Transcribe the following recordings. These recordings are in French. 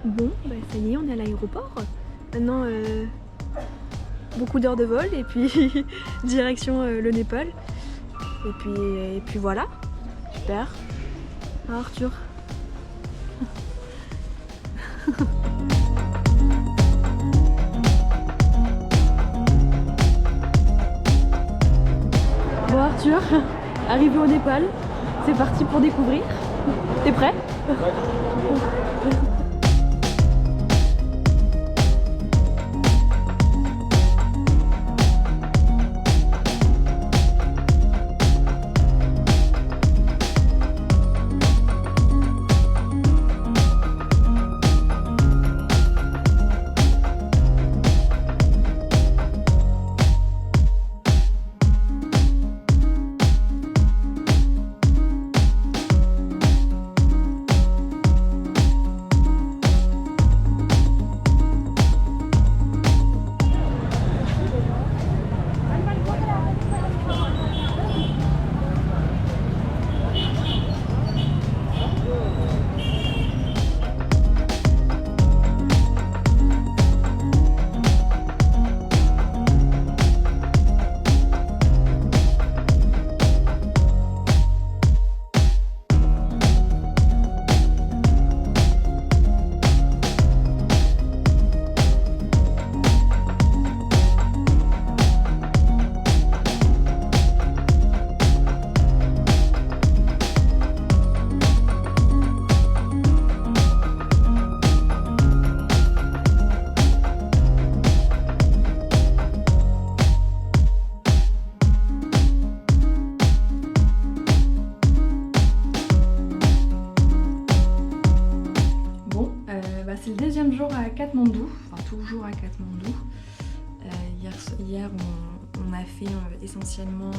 Bon, bah ça y est, on est à l'aéroport. Maintenant, beaucoup d'heures de vol et puis direction le Népal. Et puis voilà. Super. Ah, Arthur. Bon Arthur, arrivé au Népal, c'est parti pour découvrir. T'es prêt? C'est le deuxième jour à Katmandou, enfin toujours à Katmandou. Hier on a fait essentiellement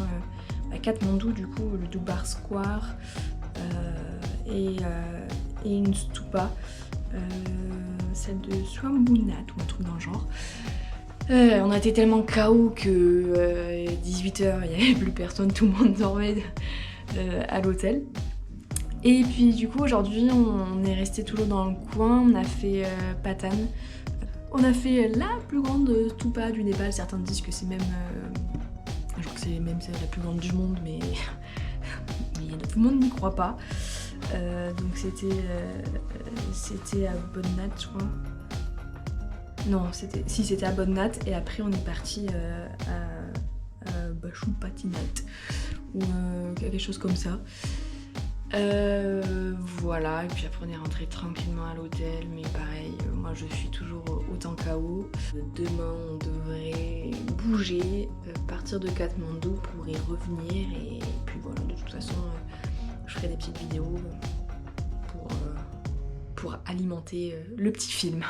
Katmandou, du coup le Dubar Square et une stupa, celle de Swambunat ou un truc dans le genre. On a été tellement KO que 18h il n'y avait plus personne, tout le monde dormait à l'hôtel. Et puis du coup aujourd'hui on est resté toujours dans le coin, on a fait Patan. On a fait la plus grande stupa du Népal, certains disent que c'est même, je crois que c'est même la plus grande du monde, mais tout le monde n'y croit pas. Donc c'était à Bodhnath je crois. Non, c'était à Bodhnath et après on est parti à Pashupatinath ou quelque chose comme ça. Voilà, et puis après on est rentré tranquillement à l'hôtel, mais pareil, moi je suis toujours autant KO. Demain on devrait bouger, partir de Katmandou pour y revenir, et puis voilà, de toute façon je ferai des petites vidéos pour alimenter le petit film.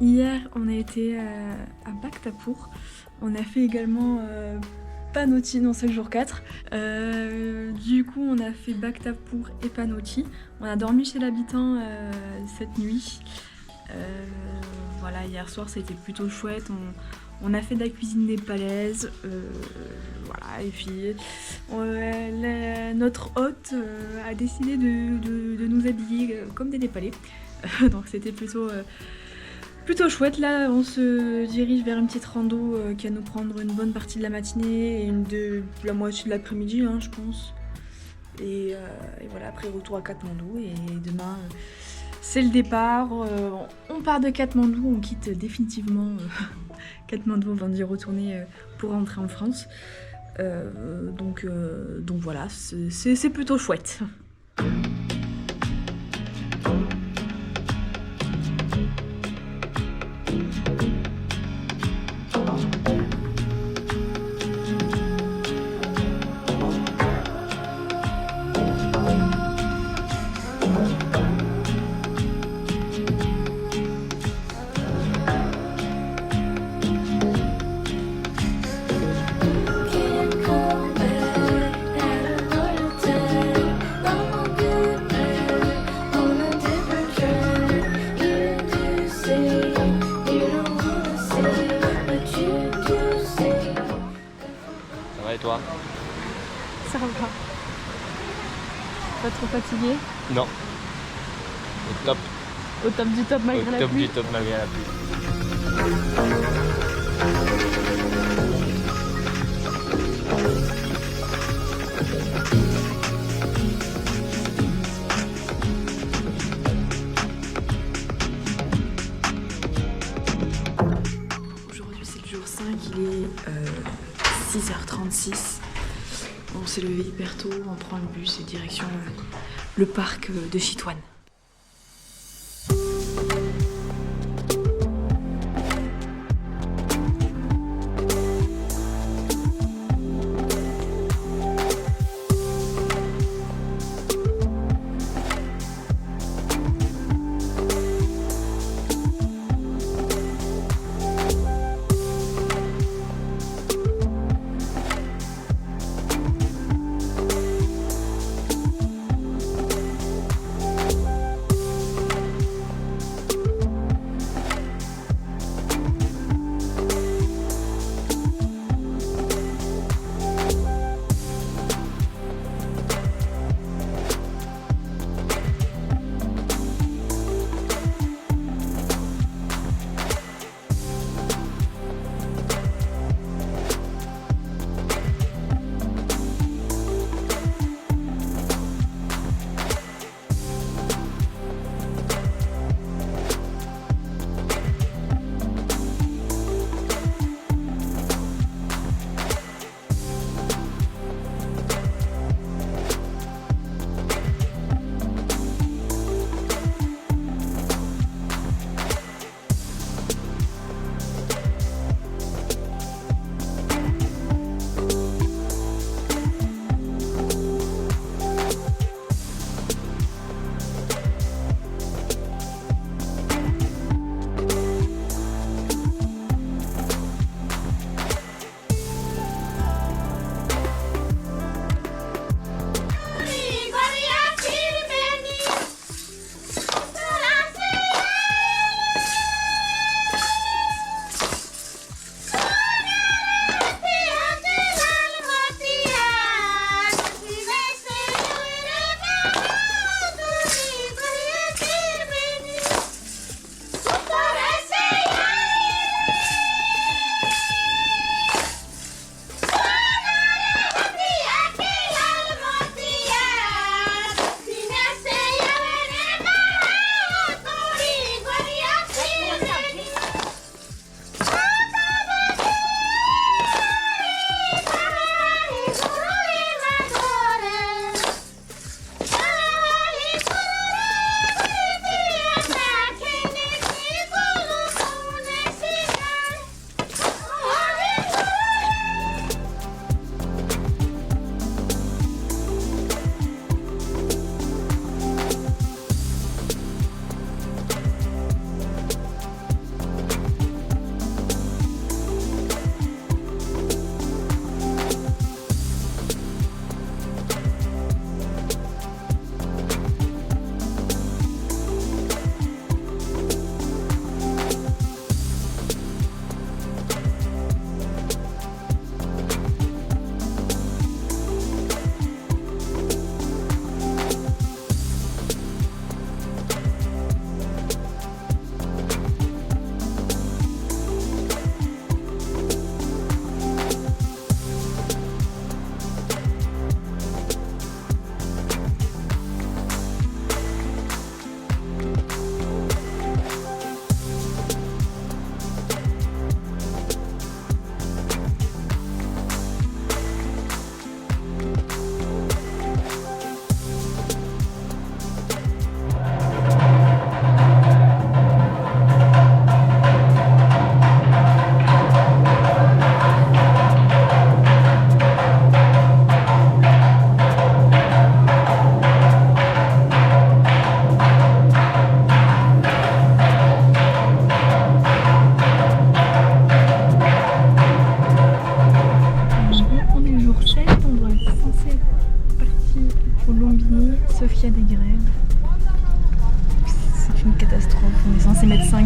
Hier, on a été à Bhaktapur. On a fait également Panoti, non c'est le jour 4. Du coup, on a fait Bhaktapur et Panoti. On a dormi chez l'habitant cette nuit. Voilà, hier soir c'était plutôt chouette. On a fait de la cuisine népalaise. Voilà, et puis notre hôte a décidé de nous habiller comme des Népalais. Donc c'était plutôt chouette. Là, on se dirige vers une petite rando qui va nous prendre une bonne partie de la matinée et la moitié de l'après-midi, hein, je pense. Et voilà, après retour à Katmandou. Et demain, c'est le départ. On part de Katmandou, on quitte définitivement Katmandou avant d'y retourner pour rentrer en France. Donc voilà, c'est plutôt chouette. Et toi? Ça va. Pas trop fatigué? Non. Au top. Au top du top malgré la pluie? Au top du top malgré la pluie. Aujourd'hui c'est le jour 5, il est 6h36. On s'est levé hyper tôt, on prend le bus et direction le parc de Chitwan.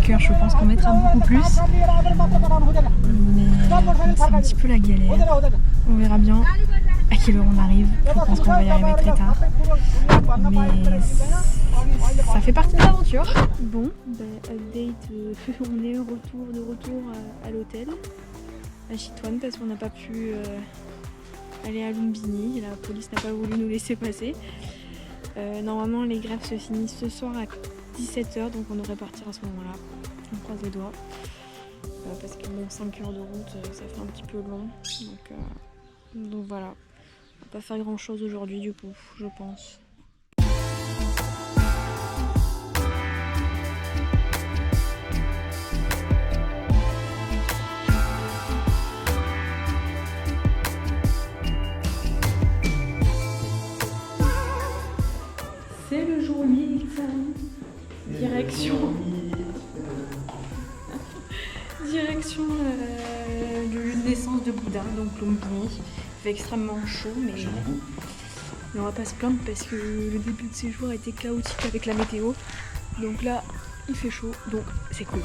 5 heures, je pense qu'on mettra beaucoup plus. Mais c'est un petit peu la galère. On verra bien à quelle heure on arrive. Je pense qu'on va y arriver très tard. Mais ça fait partie de l'aventure. Bon, update, on est de retour à l'hôtel, à Chitwan, parce qu'on n'a pas pu aller à Lumbini. La police n'a pas voulu nous laisser passer. Normalement, les grèves se finissent ce soir à 17h, donc on devrait partir à ce moment-là. On croise les doigts. Parce que bon, 5 heures de route, ça fait un petit peu long. Donc voilà. On va pas faire grand chose aujourd'hui du coup, je pense. C'est le jour 8, direction du lieu de naissance de Bouddha, donc Lumbini. Il fait extrêmement chaud, mais on va pas se plaindre parce que le début de séjour a été chaotique avec la météo. Donc là, il fait chaud, donc c'est cool.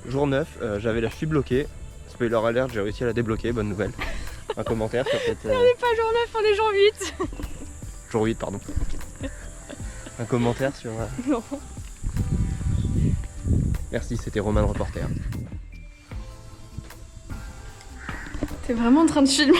Jour 9, j'avais la cheville bloquée. Spoiler alert, j'ai réussi à la débloquer, bonne nouvelle. Un commentaire sur cette... On n'est pas jour 9, on est jour 8. Jour 8, pardon. Un commentaire sur... Non. Merci, c'était Romain le reporter. T'es vraiment en train de filmer?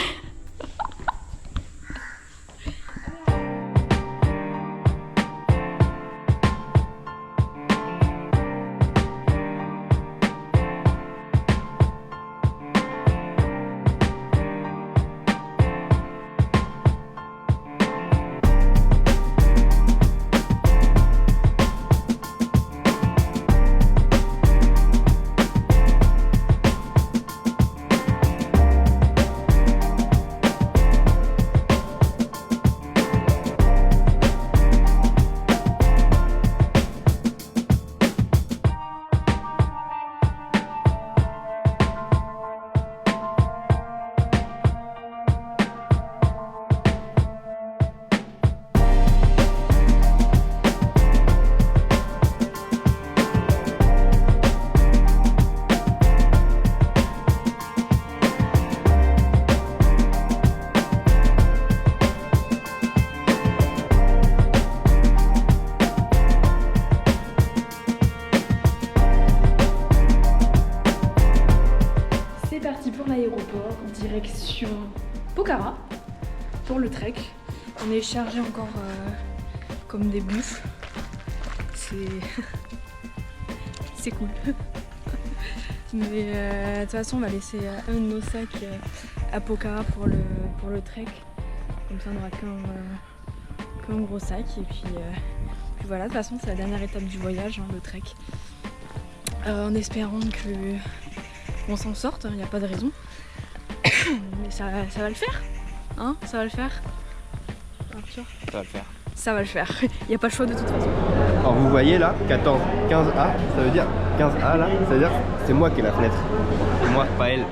Direction Pokhara pour le trek. On est chargé encore comme des buffles. C'est cool. Mais de toute façon on va laisser un de nos sacs à Pokhara pour le trek. Comme ça on n'aura qu'un gros sac. Et puis voilà, de toute façon c'est la dernière étape du voyage, hein, le trek. En espérant qu'on s'en sorte, il n'y a pas de raison. Mais ça va le faire, hein? Ça va le faire, Arthur? Ça va le faire. Ça va le faire, il n'y a pas le choix de toute façon. Alors vous voyez là, 14, 15A, ça veut dire 15A là, ça veut dire que c'est moi qui ai la fenêtre. Et moi, pas elle.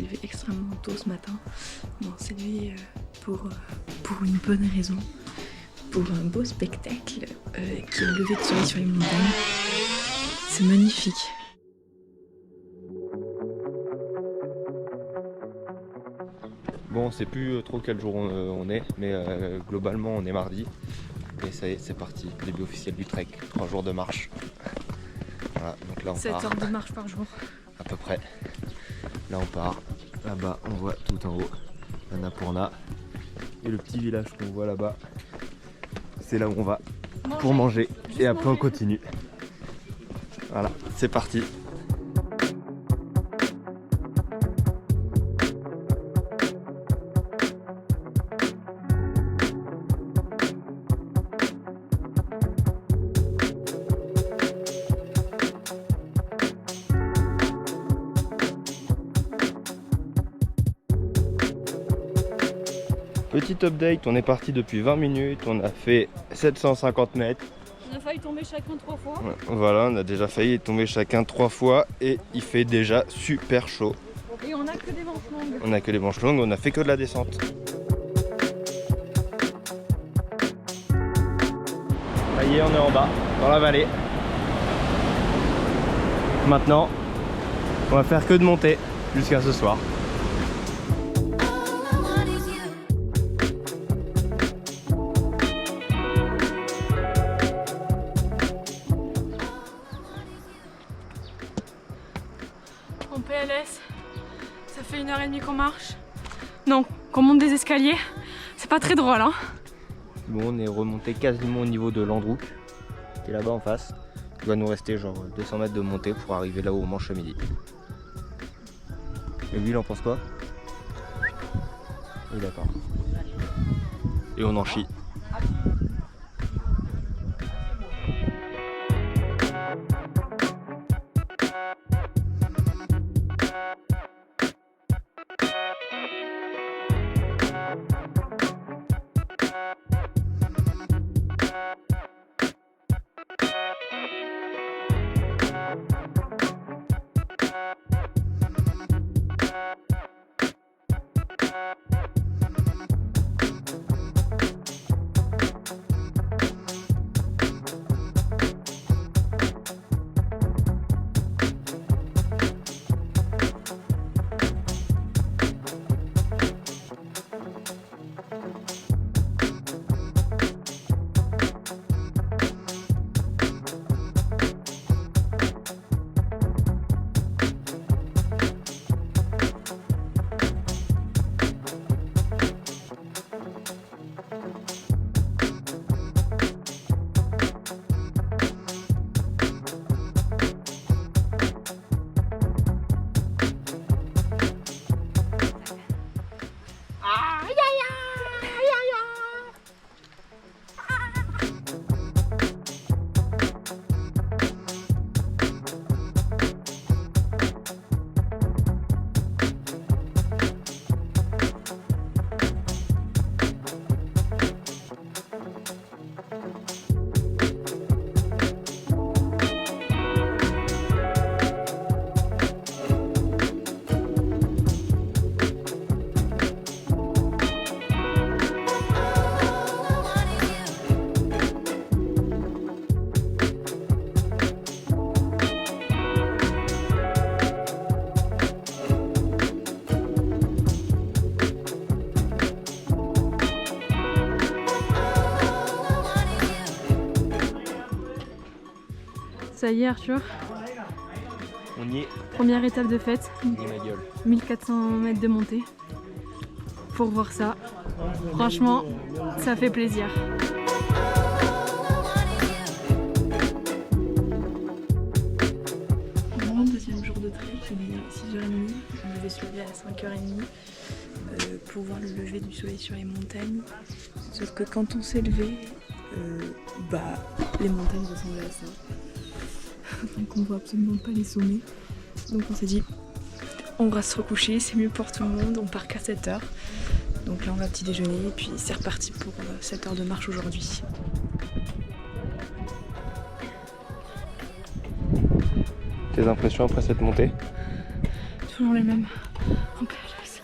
levé extrêmement tôt ce matin. Bon, on s'est levé pour une bonne raison, pour un beau spectacle qui est le lever de soleil sur les montagnes. C'est magnifique. Bon, on sait plus trop quel jour on est, mais globalement on est mardi. Et ça y est, c'est parti, début officiel du trek, 3 jours de marche. Voilà, donc là on 7 part. 7 heures de marche par jour. À peu près. Là on part. Là-bas on voit tout en haut Annapurna. Et le petit village qu'on voit là-bas, c'est là où on va pour manger. Et après on continue. Voilà, c'est parti. Petit update, on est parti depuis 20 minutes, on a fait 750 mètres. On a failli tomber chacun 3 fois. Voilà, on a déjà failli tomber chacun 3 fois et il fait déjà super chaud. Et on a que des manches longues. On a que les manches longues, on a fait que de la descente. Ça y est, on est en bas, dans la vallée. Maintenant, on va faire que de monter jusqu'à ce soir. En PLS, ça fait 1h30 qu'on marche. Non, qu'on monte des escaliers. C'est pas très drôle, hein. Bon, on est remonté quasiment au niveau de l'Androuk, qui est là-bas en face. Il va nous rester genre 200 mètres de montée pour arriver là où on mange à midi. Et lui, il en pense quoi? Il est d'accord. Et on en chie. Ça y est Arthur, On y est. première étape de fête, On y est ma gueule. 1400 mètres de montée. Pour voir ça, franchement, ça fait plaisir. Bon, deuxième jour de trek, il est 6h30, on devait se lever à 5h30 pour voir le lever du soleil sur les montagnes. Sauf que quand on s'est levé, les montagnes ressemblaient à ça. Donc on voit absolument pas les sommets. Donc on s'est dit, on va se recoucher, c'est mieux pour tout le monde, on part qu'à 7h. Donc là on va petit déjeuner et puis c'est reparti pour 7 heures de marche aujourd'hui. Tes impressions après cette montée? Toujours les mêmes. en PLS.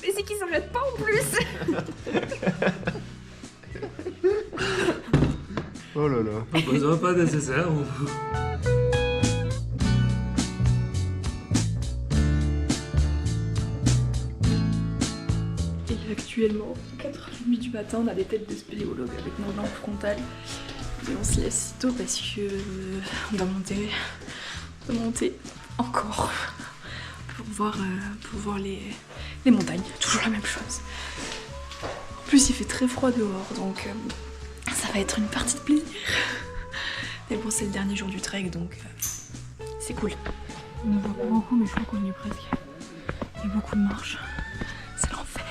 Mais c'est qu'ils s'arrêtent pas en plus. Oh là là. Bah, ça va pas nécessaire. Et actuellement, 4h30 du matin, on a des têtes de spéléologue avec nos lampes frontales. Et on se laisse si tôt parce que on va monter encore pour voir les montagnes. Toujours la même chose. En plus, il fait très froid dehors, donc ça va être une partie de plaisir. Mais bon, c'est le dernier jour du trek, donc c'est cool. On ne voit pas beaucoup, mais je crois qu'on y est presque. Il y a beaucoup de marches. C'est l'enfer.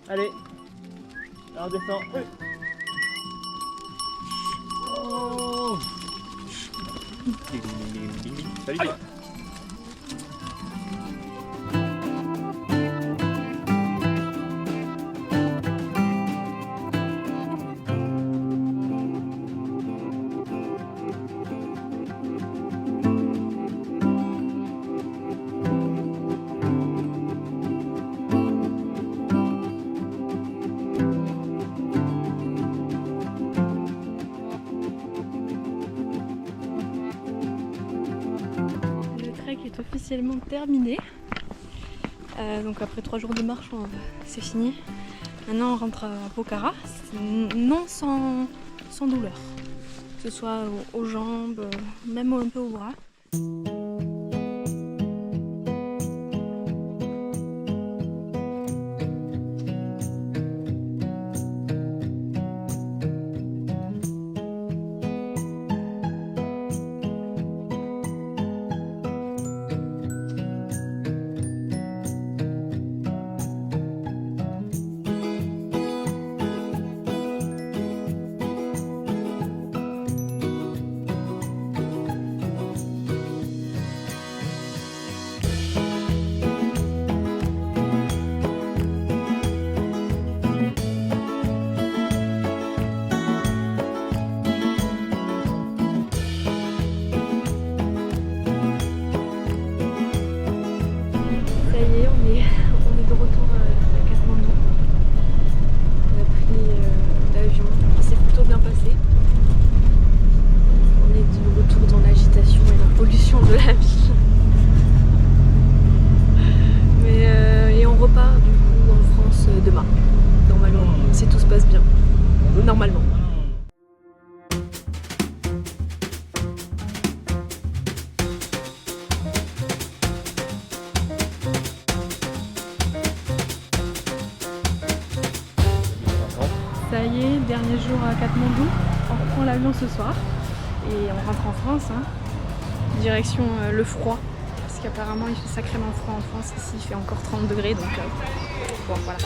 Allez, on descend. Oui. Oh. Salut toi. essentiellement terminé. Donc après 3 jours de marche, c'est fini. Maintenant on rentre à Pokhara, non sans douleur, que ce soit aux jambes, même un peu aux bras. On est de retour à Katmandou. On a pris l'avion, qui s'est plutôt bien passé. On est de retour dans l'agitation et la pollution de la ville. Et on repart du coup en France demain, normalement, si tout se passe bien, normalement. Ça y est, dernier jour à Katmandou, on reprend l'avion ce soir et on rentre en France, direction le froid, parce qu'apparemment il fait sacrément froid en France, ici il fait encore 30 degrés, donc bon voilà.